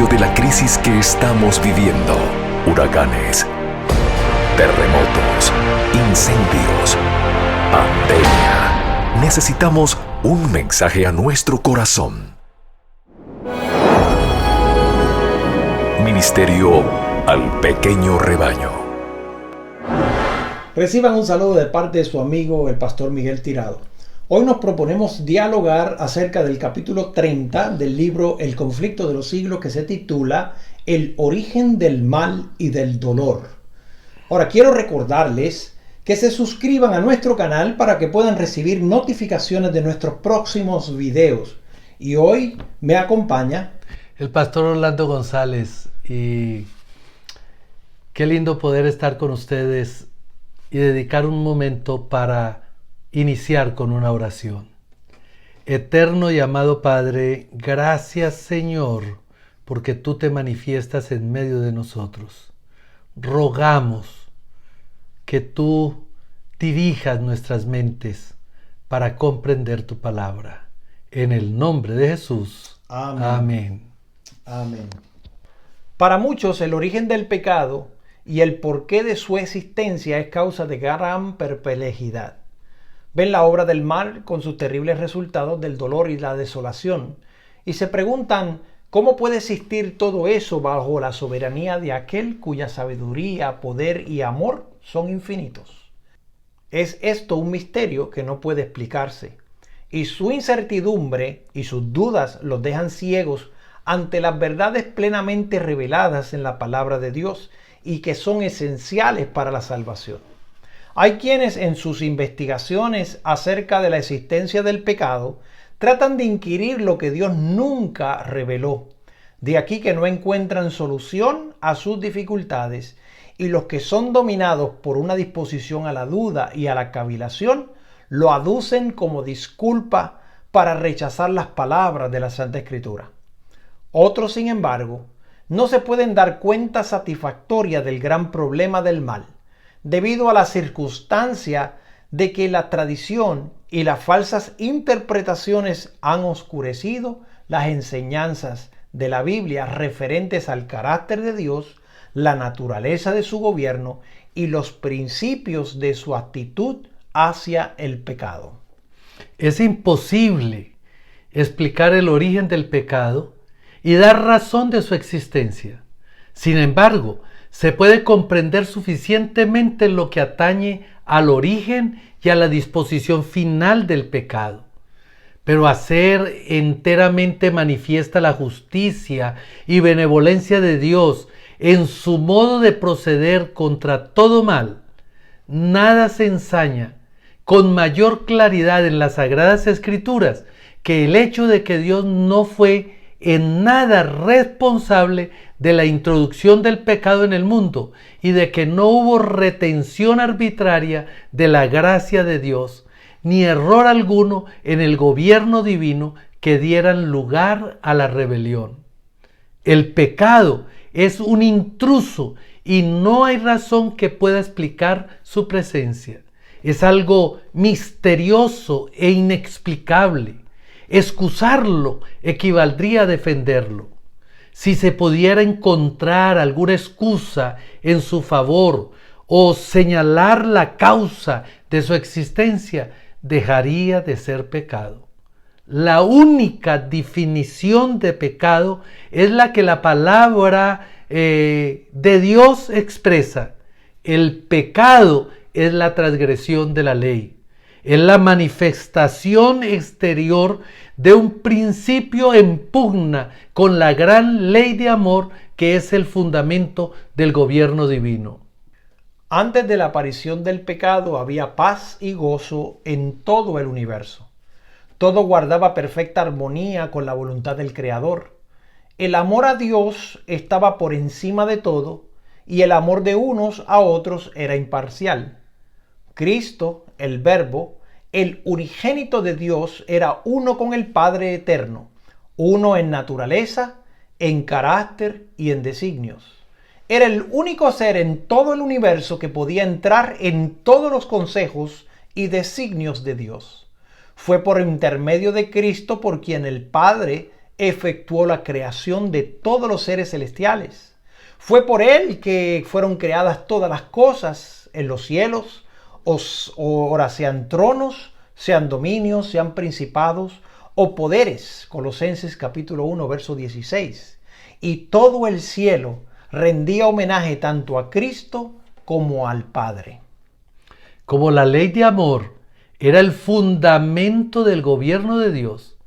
medio de la crisis que estamos viviendo, huracanes, terremotos, incendios, pandemia, necesitamos un mensaje a nuestro corazón. Ministerio al pequeño rebaño. Reciban un saludo de parte de su amigo el pastor Miguel Tirado. Hoy nos proponemos dialogar acerca del capítulo 30 del libro El conflicto de los siglos, que se titula El origen del mal y del dolor. Ahora quiero recordarles que se suscriban a nuestro canal para que puedan recibir notificaciones de nuestros próximos videos. Y hoy me acompaña el pastor Orlando González, y qué lindo poder estar con ustedes y dedicar un momento para iniciar con una oración. Eterno y amado Padre, gracias Señor, porque tú te manifiestas en medio de nosotros. Rogamos que tú dirijas nuestras mentes para comprender tu palabra. En el nombre de Jesús. Amén. Amén. Amén. Para muchos, el origen del pecado y el porqué de su existencia es causa de gran perplejidad. Ven la obra del mal con sus terribles resultados del dolor y la desolación y se preguntan cómo puede existir todo eso bajo la soberanía de aquel cuya sabiduría, poder y amor son infinitos. Es esto un misterio que no puede explicarse, y su incertidumbre y sus dudas los dejan ciegos ante las verdades plenamente reveladas en la palabra de Dios y que son esenciales para la salvación. Hay quienes en sus investigaciones acerca de la existencia del pecado tratan de inquirir lo que Dios nunca reveló. De aquí que no encuentran solución a sus dificultades, y los que son dominados por una disposición a la duda y a la cavilación lo aducen como disculpa para rechazar las palabras de la Santa Escritura. Otros, sin embargo, no se pueden dar cuenta satisfactoria del gran problema del mal, debido a la circunstancia de que la tradición y las falsas interpretaciones han oscurecido las enseñanzas de la Biblia referentes al carácter de Dios, la naturaleza de su gobierno y los principios de su actitud hacia el pecado. Es imposible explicar el origen del pecado y dar razón de su existencia. Sin embargo, se puede comprender suficientemente lo que atañe al origen y a la disposición final del pecado. Pero hacer enteramente manifiesta la justicia y benevolencia de Dios en su modo de proceder contra todo mal, nada se ensaña con mayor claridad en las Sagradas Escrituras que el hecho de que Dios no fue en nada responsable de la introducción del pecado en el mundo y de que no hubo retención arbitraria de la gracia de Dios, ni error alguno en el gobierno divino que dieran lugar a la rebelión. El pecado es un intruso y no hay razón que pueda explicar su presencia. Es algo misterioso e inexplicable. Excusarlo equivaldría a defenderlo. Si se pudiera encontrar alguna excusa en su favor o señalar la causa de su existencia, dejaría de ser pecado. La única definición de pecado es la que la palabra de Dios expresa. El pecado es la transgresión de la ley. Es la manifestación exterior de un principio en pugna con la gran ley de amor que es el fundamento del gobierno divino. Antes de la aparición del pecado había paz y gozo en todo el universo. Todo guardaba perfecta armonía con la voluntad del Creador. El amor a Dios estaba por encima de todo y el amor de unos a otros era imparcial. Cristo, el Verbo, el unigénito de Dios, era uno con el Padre eterno, uno en naturaleza, en carácter y en designios. Era el único ser en todo el universo que podía entrar en todos los consejos y designios de Dios. Fue por intermedio de Cristo por quien el Padre efectuó la creación de todos los seres celestiales. Fue por Él que fueron creadas todas las cosas en los cielos, o ahora sean tronos, sean dominios, sean principados o poderes. Colosenses capítulo 1, verso 16. Y todo el cielo rendía homenaje tanto a Cristo como al Padre. Como la ley de amor era el fundamento del gobierno de Dios,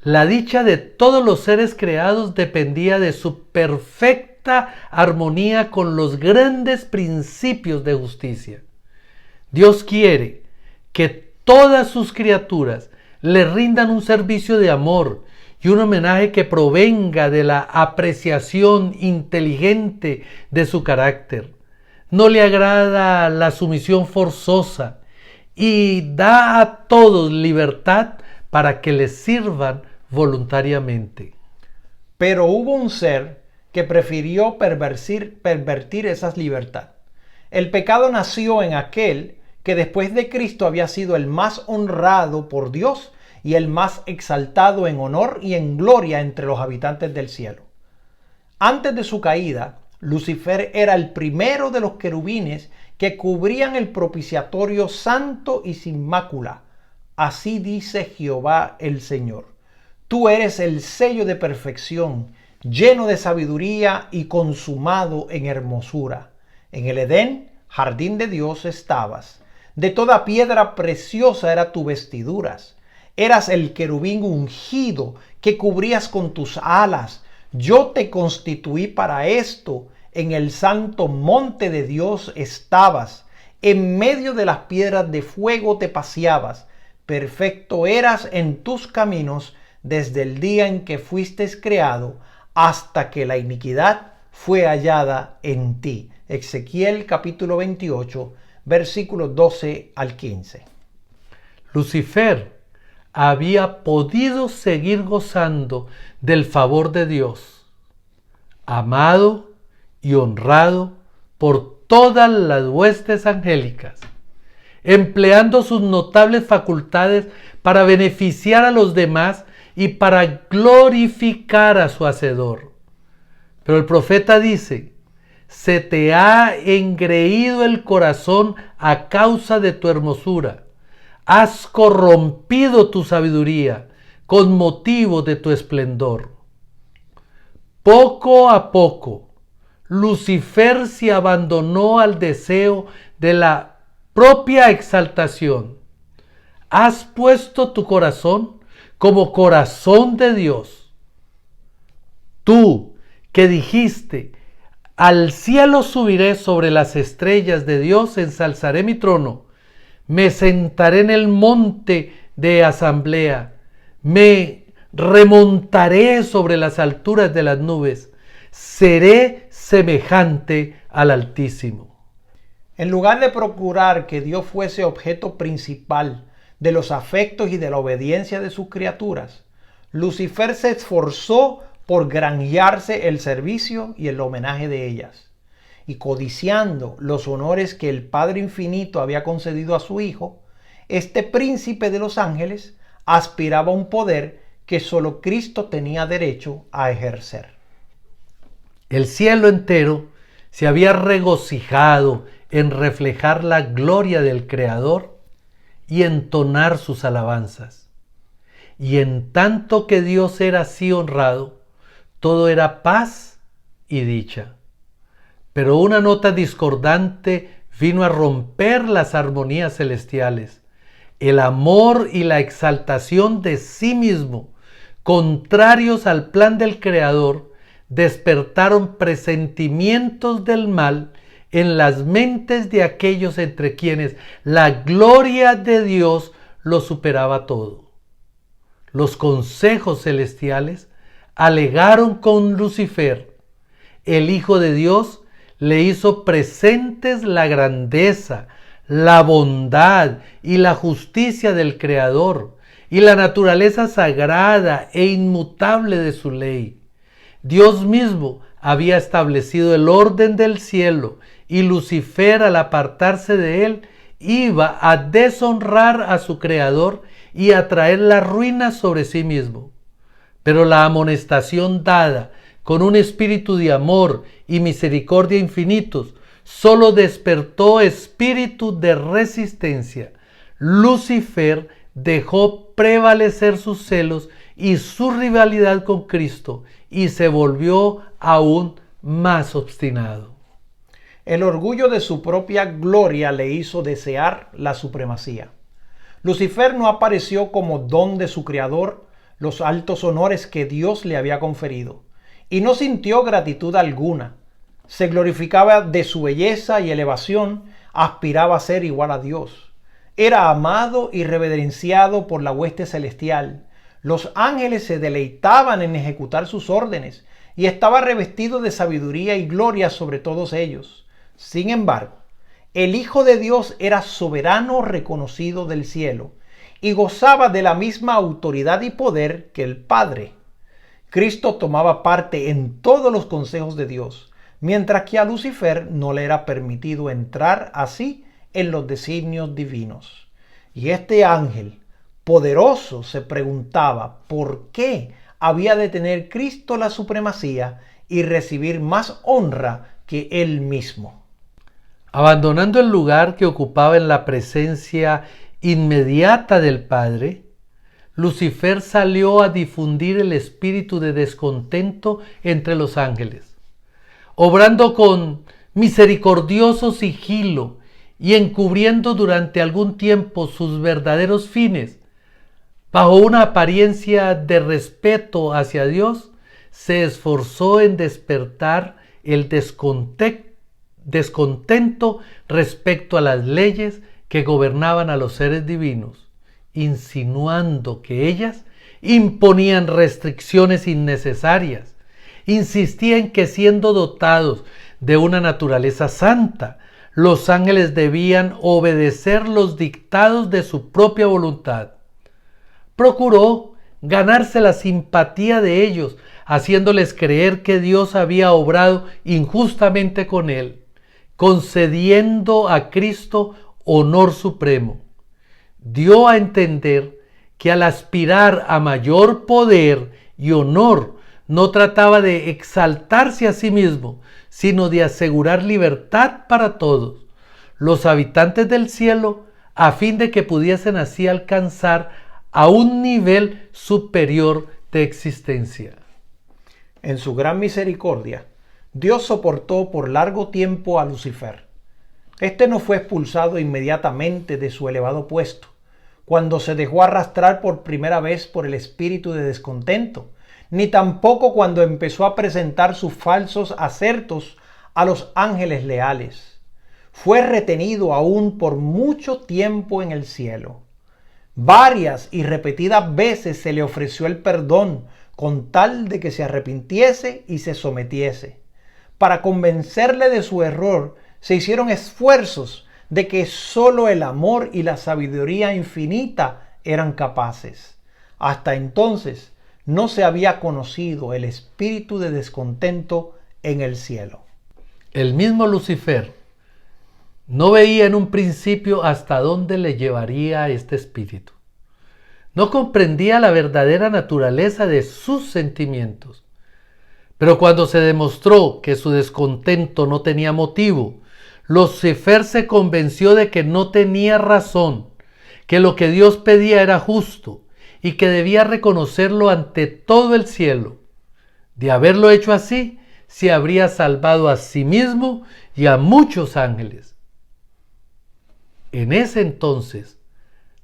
la dicha de todos los seres creados dependía de su perfecta armonía con los grandes principios de justicia. Dios quiere que todas sus criaturas le rindan un servicio de amor y un homenaje que provenga de la apreciación inteligente de su carácter. No le agrada la sumisión forzosa y da a todos libertad para que les sirvan voluntariamente. Pero hubo un ser que prefirió pervertir esa libertad. El pecado nació en aquel que después de Cristo había sido el más honrado por Dios y el más exaltado en honor y en gloria entre los habitantes del cielo. Antes de su caída, Lucifer era el primero de los querubines que cubrían el propiciatorio santo y sin mácula. Así dice Jehová el Señor: tú eres el sello de perfección, lleno de sabiduría y consumado en hermosura. En el Edén, jardín de Dios, estabas. De toda piedra preciosa era tu vestiduras. Eras el querubín ungido que cubrías con tus alas. Yo te constituí para esto. En el santo monte de Dios estabas. En medio de las piedras de fuego te paseabas. Perfecto eras en tus caminos desde el día en que fuiste creado hasta que la iniquidad fue hallada en ti. Ezequiel capítulo 28, versículos 12 al 15. Lucifer había podido seguir gozando del favor de Dios, amado y honrado por todas las huestes angélicas, empleando sus notables facultades para beneficiar a los demás y para glorificar a su Hacedor. Pero el profeta dice: se te ha engreído el corazón a causa de tu hermosura. Has corrompido tu sabiduría con motivo de tu esplendor. Poco a poco, Lucifer se abandonó al deseo de la propia exaltación. Has puesto tu corazón como corazón de Dios. Tú que dijiste: al cielo subiré, sobre las estrellas de Dios ensalzaré mi trono. Me sentaré en el monte de asamblea. Me remontaré sobre las alturas de las nubes. Seré semejante al Altísimo. En lugar de procurar que Dios fuese objeto principal de los afectos y de la obediencia de sus criaturas, Lucifer se esforzó por granjearse el servicio y el homenaje de ellas, y codiciando los honores que el Padre Infinito había concedido a su Hijo, este príncipe de los ángeles aspiraba a un poder que solo Cristo tenía derecho a ejercer. El cielo entero se había regocijado en reflejar la gloria del Creador y entonar sus alabanzas. Y en tanto que Dios era así honrado, todo era paz y dicha. Pero una nota discordante vino a romper las armonías celestiales. El amor y la exaltación de sí mismo, contrarios al plan del Creador, despertaron presentimientos del mal en las mentes de aquellos entre quienes la gloria de Dios lo superaba todo. Los consejos celestiales alegaron con Lucifer. El Hijo de Dios le hizo presentes la grandeza, la bondad y la justicia del Creador y la naturaleza sagrada e inmutable de su ley. Dios mismo había establecido el orden del cielo y Lucifer, al apartarse de él, iba a deshonrar a su Creador y a traer la ruina sobre sí mismo. Pero la amonestación dada con un espíritu de amor y misericordia infinitos solo despertó espíritu de resistencia. Lucifer dejó prevalecer sus celos y su rivalidad con Cristo y se volvió aún más obstinado. El orgullo de su propia gloria le hizo desear la supremacía. Lucifer no apareció como don de su creador los altos honores que Dios le había conferido, y no sintió gratitud alguna. Se glorificaba de su belleza y elevación, aspiraba a ser igual a Dios. Era amado y reverenciado por la hueste celestial. Los ángeles se deleitaban en ejecutar sus órdenes y estaba revestido de sabiduría y gloria sobre todos ellos. Sin embargo, el Hijo de Dios era soberano reconocido del cielo y gozaba de la misma autoridad y poder que el Padre. Cristo tomaba parte en todos los consejos de Dios, mientras que a Lucifer no le era permitido entrar así en los designios divinos. Y este ángel poderoso se preguntaba por qué había de tener Cristo la supremacía y recibir más honra que él mismo. Abandonando el lugar que ocupaba en la presencia inmediata del Padre, Lucifer salió a difundir el espíritu de descontento entre los ángeles, obrando con misericordioso sigilo y encubriendo durante algún tiempo sus verdaderos fines. Bajo una apariencia de respeto hacia Dios, se esforzó en despertar el descontento respecto a las leyes que gobernaban a los seres divinos, insinuando que ellas imponían restricciones innecesarias. Insistía en que siendo dotados de una naturaleza santa, los ángeles debían obedecer los dictados de su propia voluntad. Procuró ganarse la simpatía de ellos, haciéndoles creer que Dios había obrado injustamente con él, concediendo a Cristo honor supremo. Dio a entender que al aspirar a mayor poder y honor, no trataba de exaltarse a sí mismo, sino de asegurar libertad para todos, los habitantes del cielo, a fin de que pudiesen así alcanzar a un nivel superior de existencia. En su gran misericordia, Dios soportó por largo tiempo a Lucifer. Este no fue expulsado inmediatamente de su elevado puesto, cuando se dejó arrastrar por primera vez por el espíritu de descontento, ni tampoco cuando empezó a presentar sus falsos acertos a los ángeles leales. Fue retenido aún por mucho tiempo en el cielo. Varias y repetidas veces se le ofreció el perdón con tal de que se arrepintiese y se sometiese. Para convencerle de su error, se hicieron esfuerzos de que solo el amor y la sabiduría infinita eran capaces. Hasta entonces no se había conocido el espíritu de descontento en el cielo. El mismo Lucifer no veía en un principio hasta dónde le llevaría este espíritu. No comprendía la verdadera naturaleza de sus sentimientos. Pero cuando se demostró que su descontento no tenía motivo, Lucifer se convenció de que no tenía razón, que lo que Dios pedía era justo y que debía reconocerlo ante todo el cielo. De haberlo hecho así, se habría salvado a sí mismo y a muchos ángeles. En ese entonces,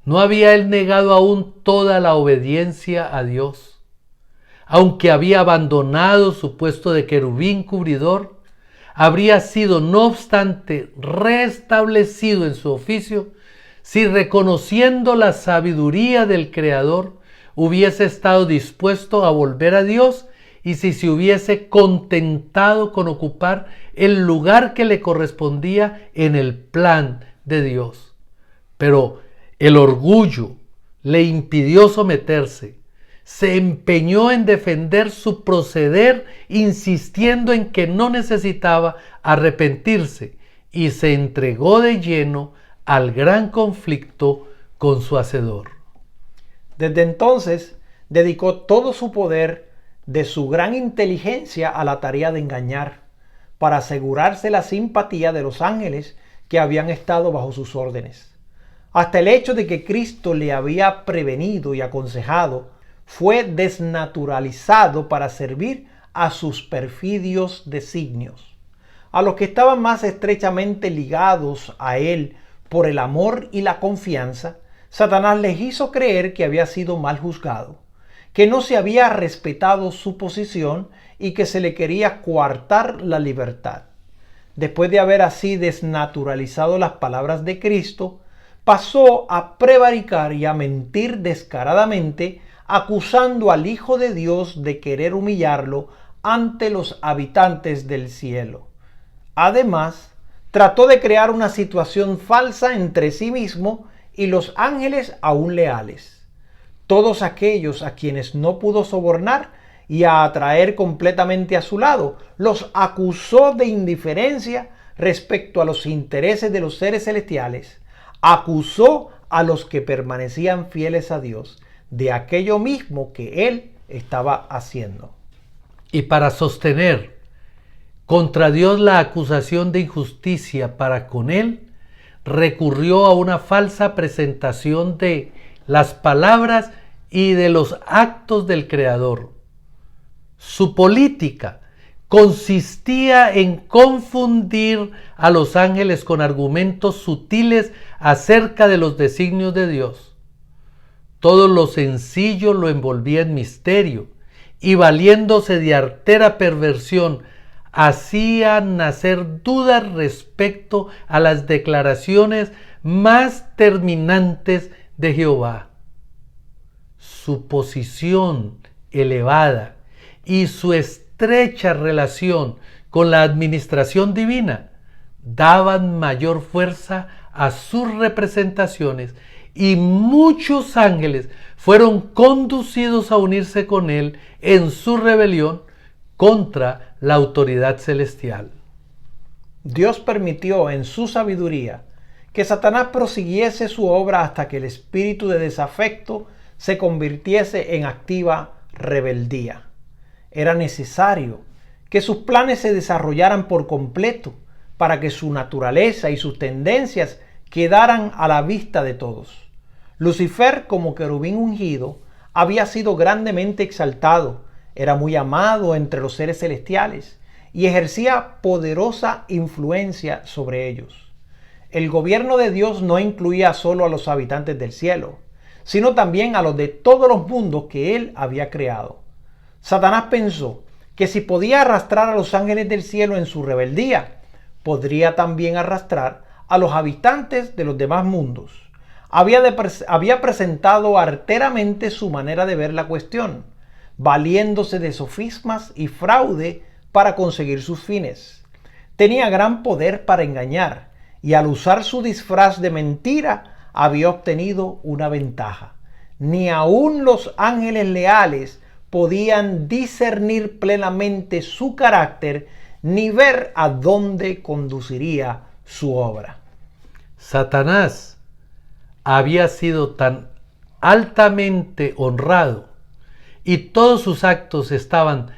no había él negado aún toda la obediencia a Dios. Aunque había abandonado su puesto de querubín cubridor, habría sido no obstante restablecido en su oficio si, reconociendo la sabiduría del Creador, hubiese estado dispuesto a volver a Dios y si se hubiese contentado con ocupar el lugar que le correspondía en el plan de Dios. Pero el orgullo le impidió someterse. Se empeñó en defender su proceder, insistiendo en que no necesitaba arrepentirse, y se entregó de lleno al gran conflicto con su Hacedor. Desde entonces, dedicó todo su poder de su gran inteligencia a la tarea de engañar, para asegurarse la simpatía de los ángeles que habían estado bajo sus órdenes. Hasta el hecho de que Cristo le había prevenido y aconsejado fue desnaturalizado para servir a sus perfidios designios. A los que estaban más estrechamente ligados a él por el amor y la confianza, Satanás les hizo creer que había sido mal juzgado, que no se había respetado su posición y que se le quería coartar la libertad. Después de haber así desnaturalizado las palabras de Cristo, pasó a prevaricar y a mentir descaradamente, acusando al Hijo de Dios de querer humillarlo ante los habitantes del cielo. Además, trató de crear una situación falsa entre sí mismo y los ángeles aún leales. Todos aquellos a quienes no pudo sobornar y a atraer completamente a su lado, los acusó de indiferencia respecto a los intereses de los seres celestiales. Acusó a los que permanecían fieles a Dios de aquello mismo que él estaba haciendo. Y para sostener contra Dios la acusación de injusticia para con él, recurrió a una falsa presentación de las palabras y de los actos del Creador. Su política consistía en confundir a los ángeles con argumentos sutiles acerca de los designios de Dios. Todo lo sencillo lo envolvía en misterio y, valiéndose de artera perversión, hacía nacer dudas respecto a las declaraciones más terminantes de Jehová. Su posición elevada y su estrecha relación con la administración divina daban mayor fuerza a sus representaciones, y muchos ángeles fueron conducidos a unirse con él en su rebelión contra la autoridad celestial. Dios permitió en su sabiduría que Satanás prosiguiese su obra hasta que el espíritu de desafecto se convirtiese en activa rebeldía. Era necesario que sus planes se desarrollaran por completo para que su naturaleza y sus tendencias quedaran a la vista de todos. Lucifer, como querubín ungido, había sido grandemente exaltado, era muy amado entre los seres celestiales y ejercía poderosa influencia sobre ellos. El gobierno de Dios no incluía solo a los habitantes del cielo, sino también a los de todos los mundos que él había creado. Satanás pensó que si podía arrastrar a los ángeles del cielo en su rebeldía, podría también arrastrar a los habitantes de los demás mundos. Había presentado arteramente su manera de ver la cuestión, valiéndose de sofismas y fraude para conseguir sus fines. Tenía gran poder para engañar y al usar su disfraz de mentira había obtenido una ventaja. Ni aun los ángeles leales podían discernir plenamente su carácter ni ver a dónde conduciría su obra. Satanás había sido tan altamente honrado y todos sus actos estaban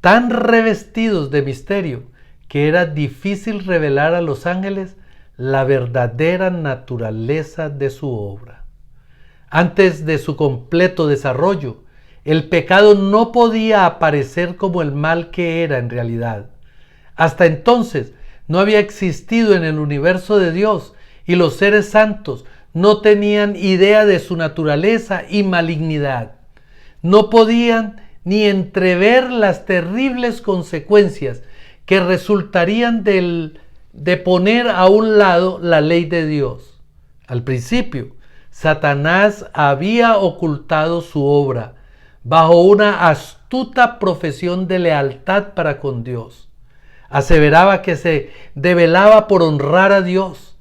tan revestidos de misterio que era difícil revelar a los ángeles la verdadera naturaleza de su obra. Antes de su completo desarrollo, el pecado no podía aparecer como el mal que era en realidad. Hasta entonces no había existido en el universo de Dios y los seres santos no tenían idea de su naturaleza y malignidad. No podían ni entrever las terribles consecuencias que resultarían de poner a un lado la ley de Dios. Al principio, Satanás había ocultado su obra bajo una astuta profesión de lealtad para con Dios. Aseveraba que se debelaba por honrar a Dios,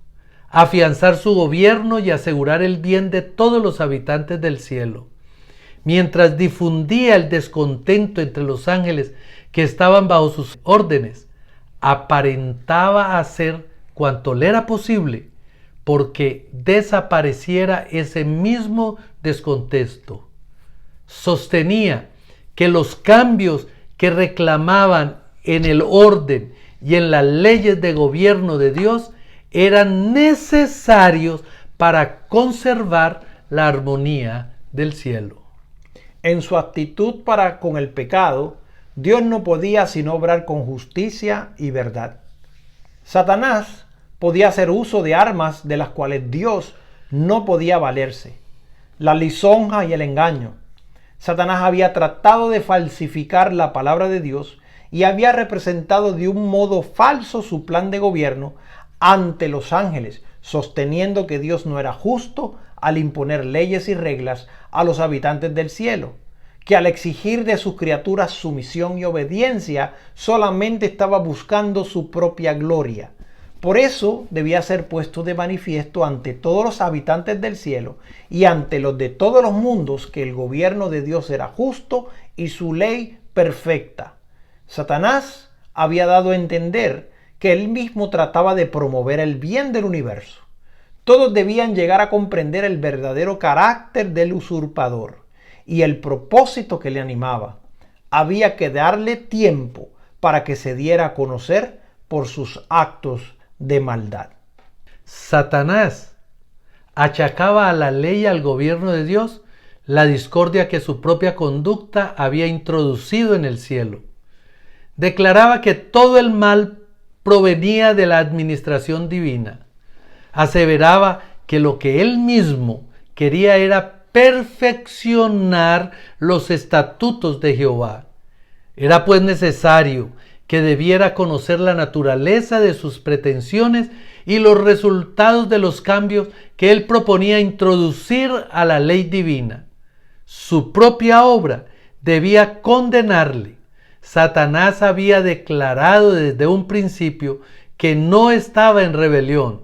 afianzar su gobierno y asegurar el bien de todos los habitantes del cielo. Mientras difundía el descontento entre los ángeles que estaban bajo sus órdenes, aparentaba hacer cuanto le era posible porque desapareciera ese mismo descontento. sostenía que los cambios que reclamaban en el orden y en las leyes de gobierno de Dios eran necesarios para conservar la armonía del cielo. En su actitud para con el pecado, Dios no podía sino obrar con justicia y verdad. Satanás podía hacer uso de armas de las cuales Dios no podía valerse: la lisonja y el engaño. Satanás había tratado de falsificar la palabra de Dios y había representado de un modo falso su plan de gobierno ante los ángeles, sosteniendo que Dios no era justo al imponer leyes y reglas a los habitantes del cielo, que al exigir de sus criaturas sumisión y obediencia solamente estaba buscando su propia gloria. Por eso debía ser puesto de manifiesto ante todos los habitantes del cielo y ante los de todos los mundos que el gobierno de Dios era justo y su ley perfecta. Satanás había dado a entender que él mismo trataba de promover el bien del universo. Todos debían llegar a comprender el verdadero carácter del usurpador y el propósito que le animaba. Había que darle tiempo para que se diera a conocer por sus actos de maldad. Satanás achacaba a la ley y al gobierno de Dios la discordia que su propia conducta había introducido en el cielo. Declaraba que todo el mal provenía de la administración divina. Aseveraba que lo que él mismo quería era perfeccionar los estatutos de Jehová. Era pues necesario que debiera conocer la naturaleza de sus pretensiones y los resultados de los cambios que él proponía introducir a la ley divina. Su propia obra debía condenarle. Satanás había declarado desde un principio que no estaba en rebelión.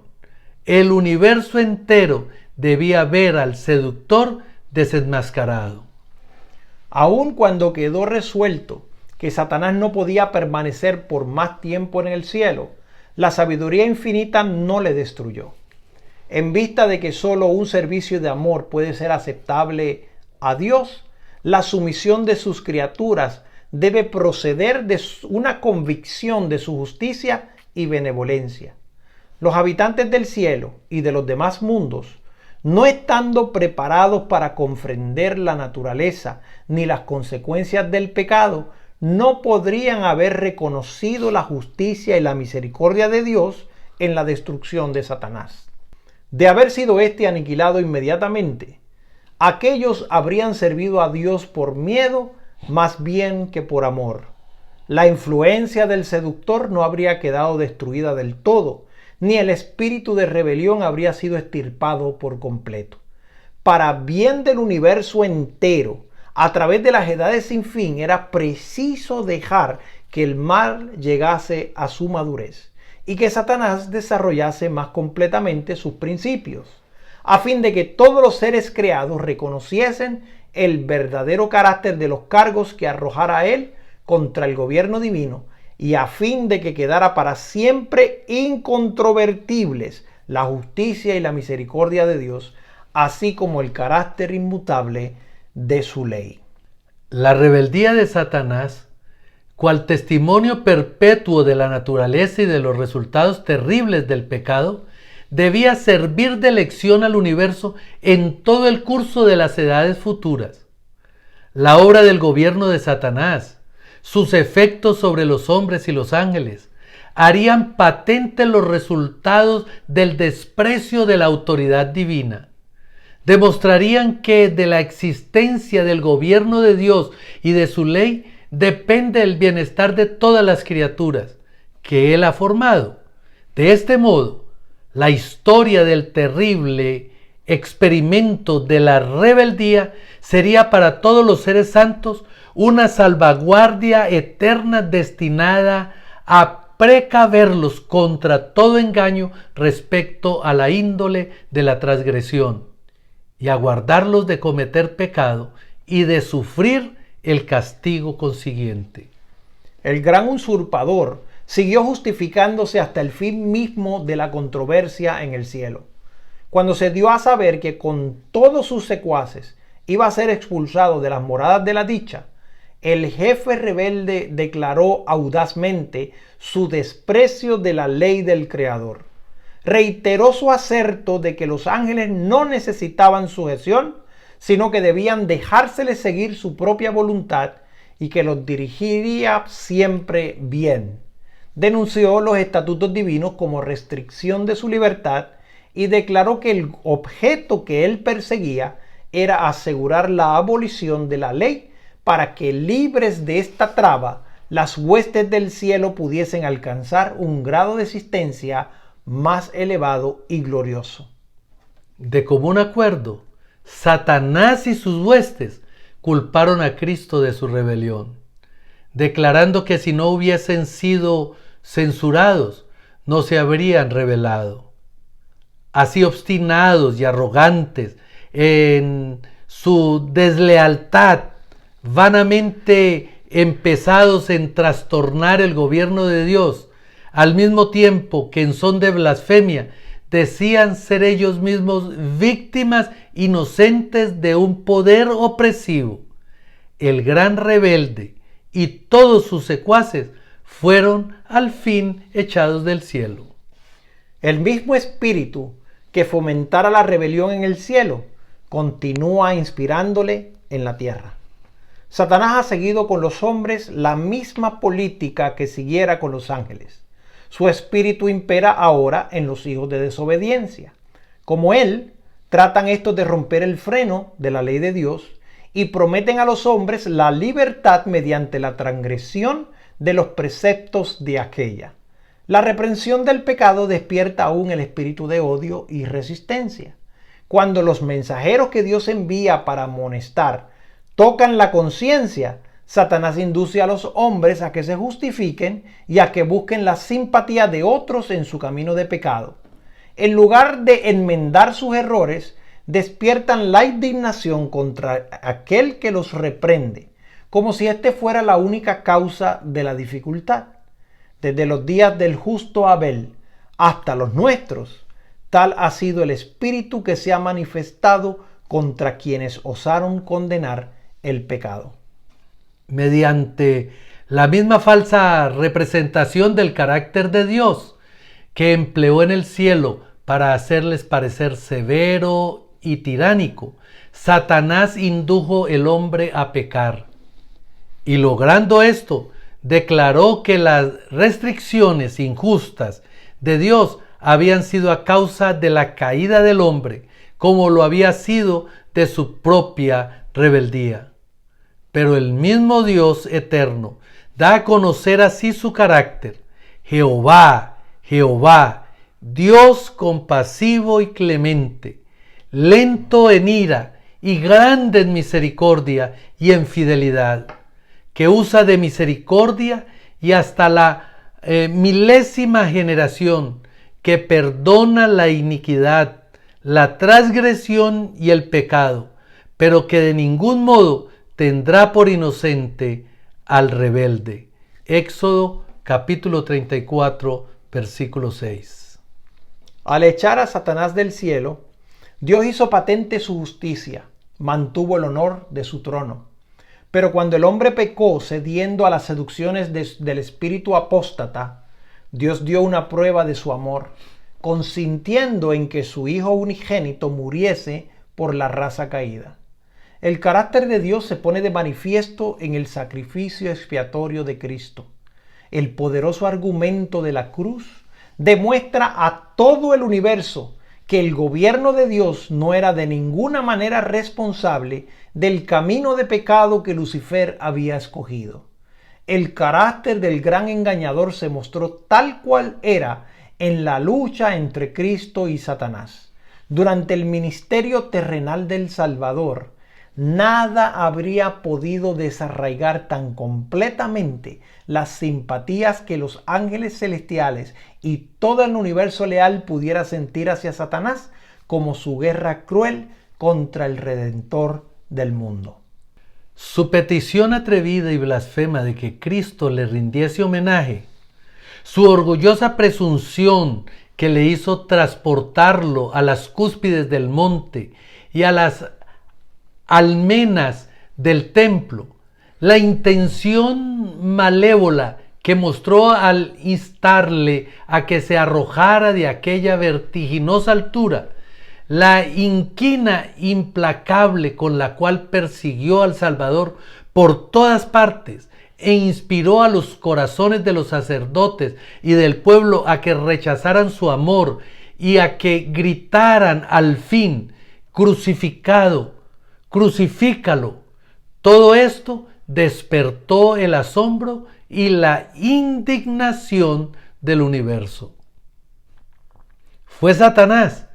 El universo entero debía ver al seductor desenmascarado. Aun cuando quedó resuelto que Satanás no podía permanecer por más tiempo en el cielo, la sabiduría infinita no le destruyó. En vista de que solo un servicio de amor puede ser aceptable a Dios, la sumisión de sus criaturas debe proceder de una convicción de su justicia y benevolencia. Los habitantes del cielo y de los demás mundos, no estando preparados para comprender la naturaleza ni las consecuencias del pecado, no podrían haber reconocido la justicia y la misericordia de Dios en la destrucción de Satanás. De haber sido éste aniquilado inmediatamente, aquellos habrían servido a Dios por miedo más bien que por amor. La influencia del seductor no habría quedado destruida del todo, ni el espíritu de rebelión habría sido extirpado por completo. Para bien del universo entero, a través de las edades sin fin, era preciso dejar que el mal llegase a su madurez y que Satanás desarrollase más completamente sus principios, a fin de que todos los seres creados reconociesen el verdadero carácter de los cargos que arrojara él contra el gobierno divino, y a fin de que quedara para siempre incontrovertibles la justicia y la misericordia de Dios, así como el carácter inmutable de su ley. La rebeldía de Satanás, cual testimonio perpetuo de la naturaleza y de los resultados terribles del pecado, debía servir de lección al universo en todo el curso de las edades futuras. La obra del gobierno de Satanás, sus efectos sobre los hombres y los ángeles, harían patentes los resultados del desprecio de la autoridad divina. Demostrarían que de la existencia del gobierno de Dios y de su ley depende el bienestar de todas las criaturas que Él ha formado. De este modo, la historia del terrible experimento de la rebeldía sería para todos los seres santos una salvaguardia eterna destinada a precaverlos contra todo engaño respecto a la índole de la transgresión y a guardarlos de cometer pecado y de sufrir el castigo consiguiente. El gran usurpador siguió justificándose hasta el fin mismo de la controversia en el cielo, cuando se dio a saber que con todos sus secuaces iba a ser expulsado de las moradas de la dicha, el jefe rebelde declaró audazmente su desprecio de la ley del Creador. Reiteró su aserto de que los ángeles no necesitaban sujeción, sino que debían dejársele seguir su propia voluntad y que los dirigiría siempre bien. Denunció los estatutos divinos como restricción de su libertad y declaró que el objeto que él perseguía era asegurar la abolición de la ley para que, libres de esta traba, las huestes del cielo pudiesen alcanzar un grado de existencia más elevado y glorioso. De común acuerdo, Satanás y sus huestes culparon a Cristo de su rebelión, declarando que si no hubiesen sido censurados, no se habrían rebelado. Así obstinados y arrogantes en su deslealtad, vanamente empezados en trastornar el gobierno de Dios, al mismo tiempo que en son de blasfemia decían ser ellos mismos víctimas inocentes de un poder opresivo. El gran rebelde y todos sus secuaces fueron al fin echados del cielo. El mismo espíritu que fomentara la rebelión en el cielo continúa inspirándole en la tierra. Satanás ha seguido con los hombres la misma política que siguiera con los ángeles. Su espíritu impera ahora en los hijos de desobediencia. Como él, tratan estos de romper el freno de la ley de Dios y prometen a los hombres la libertad mediante la transgresión de los preceptos de aquella. La reprensión del pecado despierta aún el espíritu de odio y resistencia. Cuando los mensajeros que Dios envía para amonestar tocan la conciencia, Satanás induce a los hombres a que se justifiquen y a que busquen la simpatía de otros en su camino de pecado. En lugar de enmendar sus errores, despiertan la indignación contra aquel que los reprende, como si éste fuera la única causa de la dificultad. Desde los días del justo Abel hasta los nuestros, tal ha sido el espíritu que se ha manifestado contra quienes osaron condenar el pecado. Mediante la misma falsa representación del carácter de Dios que empleó en el cielo para hacerles parecer severo y tiránico, Satanás indujo el hombre a pecar. Y logrando esto, declaró que las restricciones injustas de Dios habían sido a causa de la caída del hombre, como lo había sido de su propia rebeldía. Pero el mismo Dios eterno da a conocer así su carácter. Jehová, Jehová, Dios compasivo y clemente, lento en ira y grande en misericordia y en fidelidad, que usa de misericordia y hasta la milésima generación, que perdona la iniquidad, la transgresión y el pecado, pero que de ningún modo tendrá por inocente al rebelde. Éxodo capítulo 34, versículo 6. Al echar a Satanás del cielo, Dios hizo patente su justicia, mantuvo el honor de su trono. Pero cuando el hombre pecó cediendo a las seducciones del espíritu apóstata, Dios dio una prueba de su amor, consintiendo en que su Hijo unigénito muriese por la raza caída. El carácter de Dios se pone de manifiesto en el sacrificio expiatorio de Cristo. El poderoso argumento de la cruz demuestra a todo el universo que el gobierno de Dios no era de ninguna manera responsable del camino de pecado que Lucifer había escogido. El carácter del gran engañador se mostró tal cual era en la lucha entre Cristo y Satanás. Durante el ministerio terrenal del Salvador, nada habría podido desarraigar tan completamente las simpatías que los ángeles celestiales y todo el universo leal pudiera sentir hacia Satanás como su guerra cruel contra el Redentor del mundo. Su petición atrevida y blasfema de que Cristo le rindiese homenaje, su orgullosa presunción que le hizo transportarlo a las cúspides del monte y a las almenas del templo, la intención malévola que mostró al instarle a que se arrojara de aquella vertiginosa altura, la inquina implacable con la cual persiguió al Salvador por todas partes e inspiró a los corazones de los sacerdotes y del pueblo a que rechazaran su amor y a que gritaran al fin: crucificado, crucifícalo. Todo esto despertó el asombro y la indignación del universo. Fue Satanás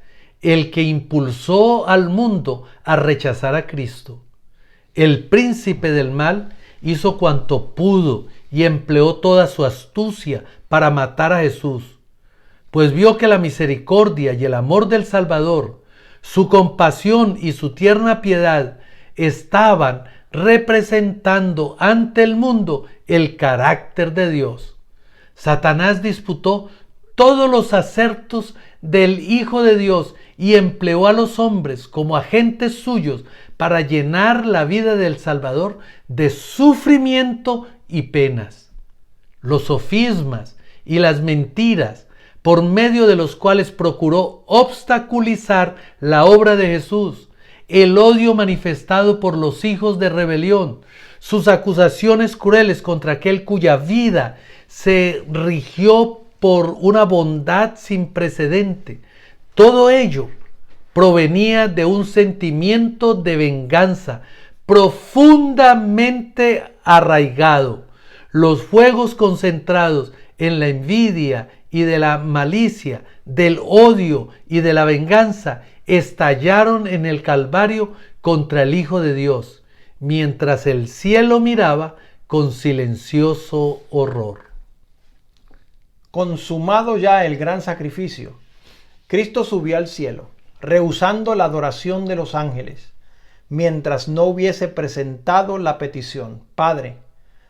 el que impulsó al mundo a rechazar a Cristo. El príncipe del mal hizo cuanto pudo y empleó toda su astucia para matar a Jesús, pues vio que la misericordia y el amor del Salvador, su compasión y su tierna piedad estaban representando ante el mundo el carácter de Dios. Satanás disputó todos los acertos del Hijo de Dios y empleó a los hombres como agentes suyos para llenar la vida del Salvador de sufrimiento y penas. Los sofismas y las mentiras por medio de los cuales procuró obstaculizar la obra de Jesús, el odio manifestado por los hijos de rebelión, sus acusaciones crueles contra aquel cuya vida se rigió por una bondad sin precedente. Todo ello provenía de un sentimiento de venganza profundamente arraigado. Los fuegos concentrados en la envidia y de la malicia, del odio y de la venganza estallaron en el Calvario contra el Hijo de Dios, mientras el cielo miraba con silencioso horror. Consumado ya el gran sacrificio, Cristo subió al cielo, rehusando la adoración de los ángeles, mientras no hubiese presentado la petición: Padre,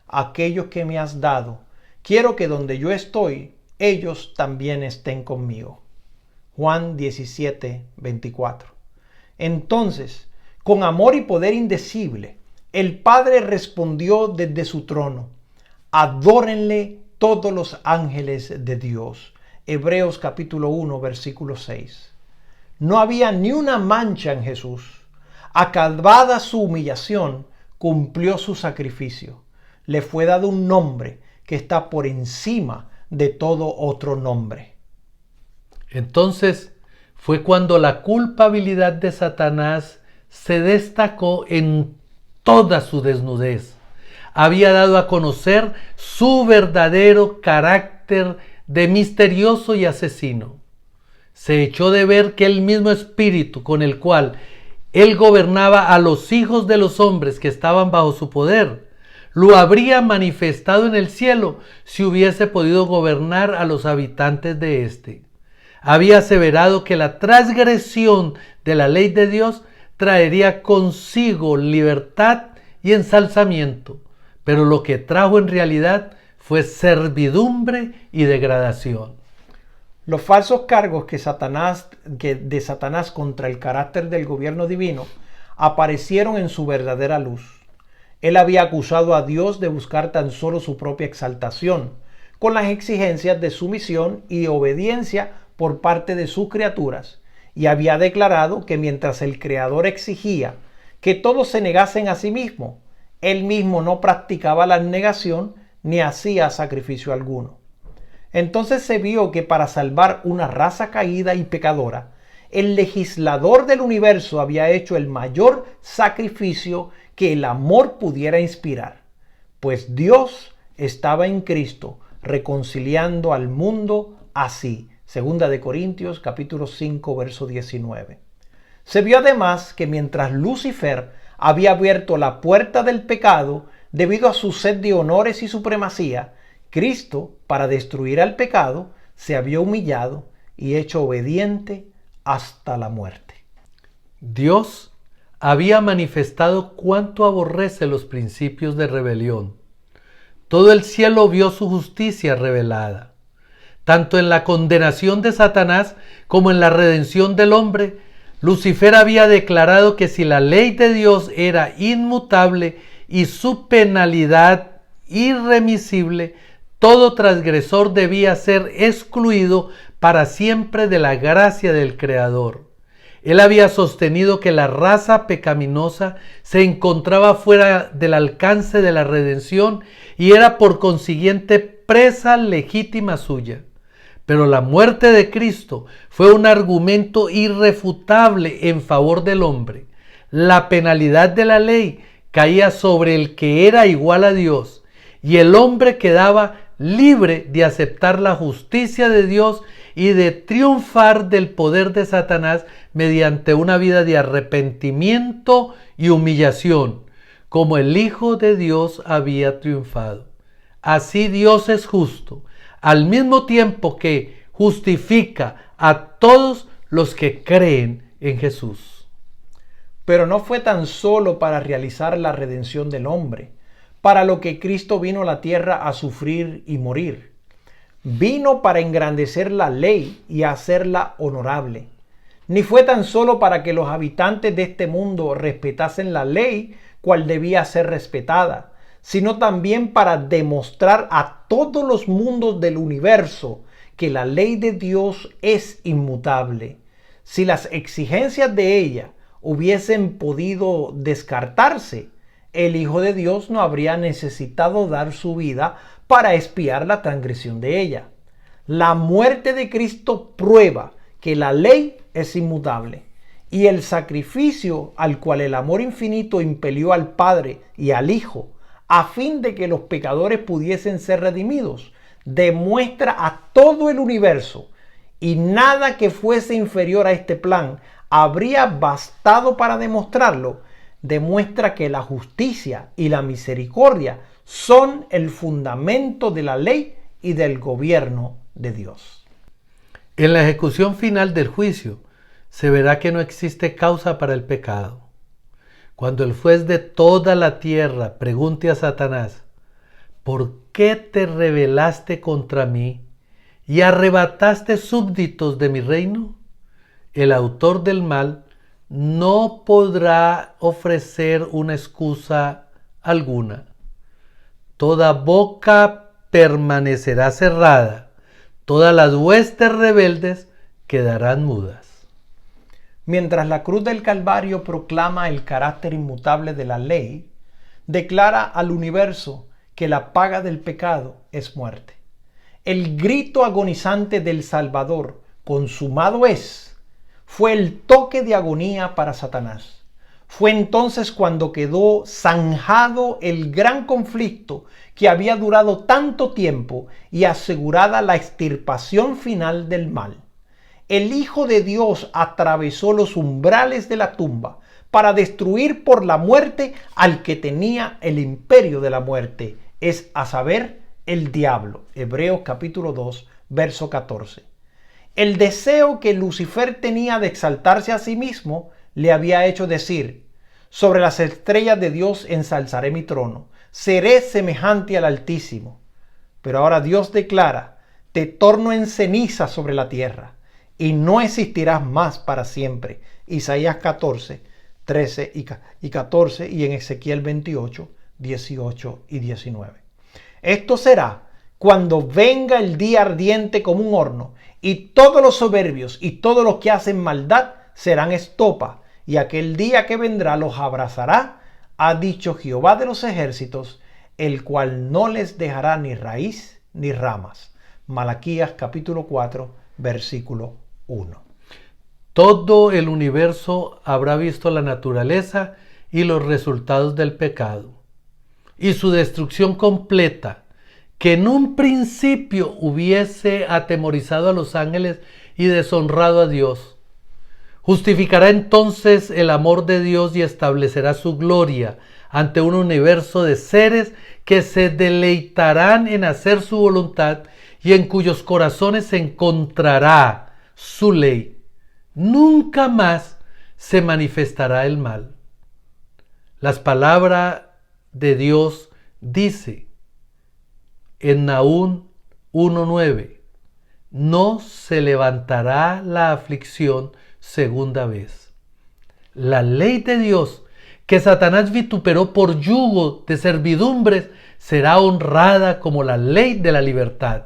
aquellos que me has dado, quiero que donde yo estoy, ellos también estén conmigo. Juan 17:24. Entonces, con amor y poder indecible, el Padre respondió desde su trono: adórenle todos los ángeles de Dios. Hebreos capítulo 1, versículo 6. No había ni una mancha en Jesús. Acabada su humillación, cumplió su sacrificio. Le fue dado un nombre que está por encima de todo otro nombre. Entonces fue cuando la culpabilidad de Satanás se destacó en toda su desnudez. Había dado a conocer su verdadero carácter de misterioso y asesino. Se echó de ver que el mismo espíritu con el cual él gobernaba a los hijos de los hombres que estaban bajo su poder, lo habría manifestado en el cielo si hubiese podido gobernar a los habitantes de éste. Había aseverado que la transgresión de la ley de Dios traería consigo libertad y ensalzamiento, pero lo que trajo en realidad fue servidumbre y degradación. Los falsos cargos de Satanás contra el carácter del gobierno divino aparecieron en su verdadera luz. Él había acusado a Dios de buscar tan solo su propia exaltación, con las exigencias de sumisión y obediencia por parte de sus criaturas, y había declarado que mientras el Creador exigía que todos se negasen a sí mismo, él mismo no practicaba la negación ni hacía sacrificio alguno. Entonces se vio que para salvar una raza caída y pecadora, el legislador del universo había hecho el mayor sacrificio que el amor pudiera inspirar, pues Dios estaba en Cristo reconciliando al mundo así. 2 de Corintios capítulo 5 verso 19. Se vio además que mientras Lucifer había abierto la puerta del pecado debido a su sed de honores y supremacía, Cristo, para destruir al pecado, se había humillado y hecho obediente hasta la muerte. Dios había manifestado cuánto aborrece los principios de rebelión. Todo el cielo vio su justicia revelada. Tanto en la condenación de Satanás como en la redención del hombre, Lucifer había declarado que si la ley de Dios era inmutable y su penalidad irremisible, todo transgresor debía ser excluido para siempre de la gracia del Creador. Él había sostenido que la raza pecaminosa se encontraba fuera del alcance de la redención y era por consiguiente presa legítima suya. Pero la muerte de Cristo fue un argumento irrefutable en favor del hombre. La penalidad de la ley caía sobre el que era igual a Dios y el hombre quedaba libre de aceptar la justicia de Dios y de triunfar del poder de Satanás mediante una vida de arrepentimiento y humillación, como el Hijo de Dios había triunfado. Así Dios es justo, al mismo tiempo que justifica a todos los que creen en Jesús. Pero no fue tan solo para realizar la redención del hombre, para lo que Cristo vino a la tierra a sufrir y morir. Vino para engrandecer la ley y hacerla honorable. Ni fue tan solo para que los habitantes de este mundo respetasen la ley, cual debía ser respetada, sino también para demostrar a todos los mundos del universo que la ley de Dios es inmutable. Si las exigencias de ella hubiesen podido descartarse, el Hijo de Dios no habría necesitado dar su vida para expiar la transgresión de ella. La muerte de Cristo prueba que la ley es inmutable y el sacrificio al cual el amor infinito impelió al Padre y al Hijo a fin de que los pecadores pudiesen ser redimidos, demuestra a todo el universo, y nada que fuese inferior a este plan habría bastado para demostrarlo. Demuestra que la justicia y la misericordia son el fundamento de la ley y del gobierno de Dios. En la ejecución final del juicio se verá que no existe causa para el pecado. Cuando el juez de toda la tierra pregunte a Satanás: ¿por qué te rebelaste contra mí y arrebataste súbditos de mi reino?, el autor del mal no podrá ofrecer una excusa alguna. Toda boca permanecerá cerrada, todas las huestes rebeldes quedarán mudas. Mientras la cruz del Calvario proclama el carácter inmutable de la ley, declara al universo que la paga del pecado es muerte. El grito agonizante del Salvador, consumado es, fue el toque de agonía para Satanás. Fue entonces cuando quedó zanjado el gran conflicto que había durado tanto tiempo y asegurada la extirpación final del mal. El Hijo de Dios atravesó los umbrales de la tumba para destruir por la muerte al que tenía el imperio de la muerte, es a saber, el diablo. Hebreos capítulo 2, verso 14. El deseo que Lucifer tenía de exaltarse a sí mismo le había hecho decir: sobre las estrellas de Dios ensalzaré mi trono, seré semejante al Altísimo. Pero ahora Dios declara: te torno en ceniza sobre la tierra, y no existirás más para siempre. Isaías 14, 13 y 14, y en Ezequiel 28, 18 y 19. Esto será cuando venga el día ardiente como un horno, y todos los soberbios y todos los que hacen maldad serán estopa, y aquel día que vendrá los abrazará, ha dicho Jehová de los ejércitos, el cual no les dejará ni raíz ni ramas. Malaquías capítulo 4, versículo 1. Todo el universo habrá visto la naturaleza y los resultados del pecado y su destrucción completa, que en un principio hubiese atemorizado a los ángeles y deshonrado a Dios. Justificará entonces el amor de Dios y establecerá su gloria ante un universo de seres que se deleitarán en hacer su voluntad y en cuyos corazones se encontrará su ley. Nunca más se manifestará el mal. Las palabras de Dios dice en Nahum 1:9: no se levantará la aflicción segunda vez. la ley de Dios, que Satanás vituperó por yugo de servidumbres, será honrada como la ley de la libertad.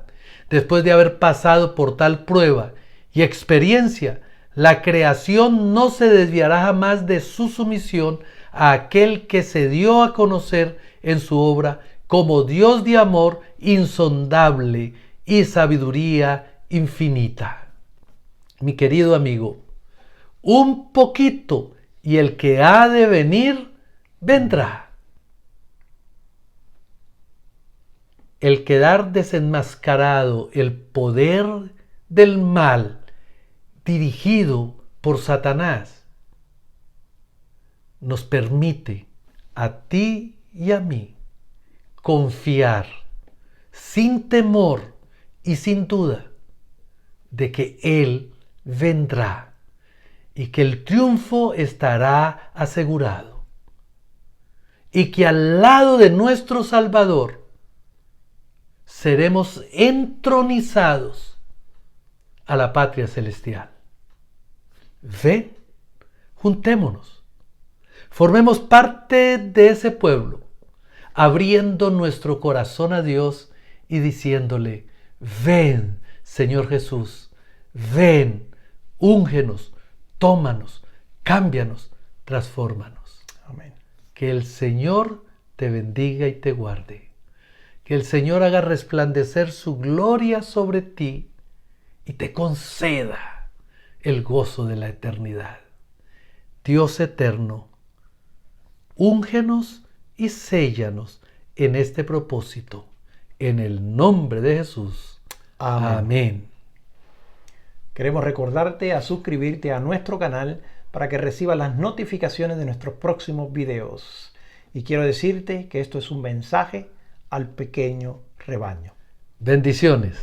Después de haber pasado por tal prueba y experiencia, la creación no se desviará jamás de su sumisión a aquel que se dio a conocer en su obra como Dios de amor insondable y sabiduría infinita. Mi querido amigo, un poquito y el que ha de venir, vendrá. El quedar desenmascarado el poder del mal dirigido por Satanás nos permite a ti y a mí confiar sin temor y sin duda de que Él vendrá y que el triunfo estará asegurado y que al lado de nuestro Salvador seremos entronizados a la patria celestial. Ven, juntémonos, formemos parte de ese pueblo, abriendo nuestro corazón a Dios y diciéndole: ven, Señor Jesús, ven, úngenos, tómanos, cámbianos, transfórmanos. Amén. Que el Señor te bendiga y te guarde. Que el Señor haga resplandecer su gloria sobre ti y te conceda el gozo de la eternidad. Dios eterno, úngenos y séllanos en este propósito. En el nombre de Jesús. Amén. Amén. Queremos recordarte a suscribirte a nuestro canal para que recibas las notificaciones de nuestros próximos videos. Y quiero decirte que esto es un mensaje al pequeño rebaño. Bendiciones.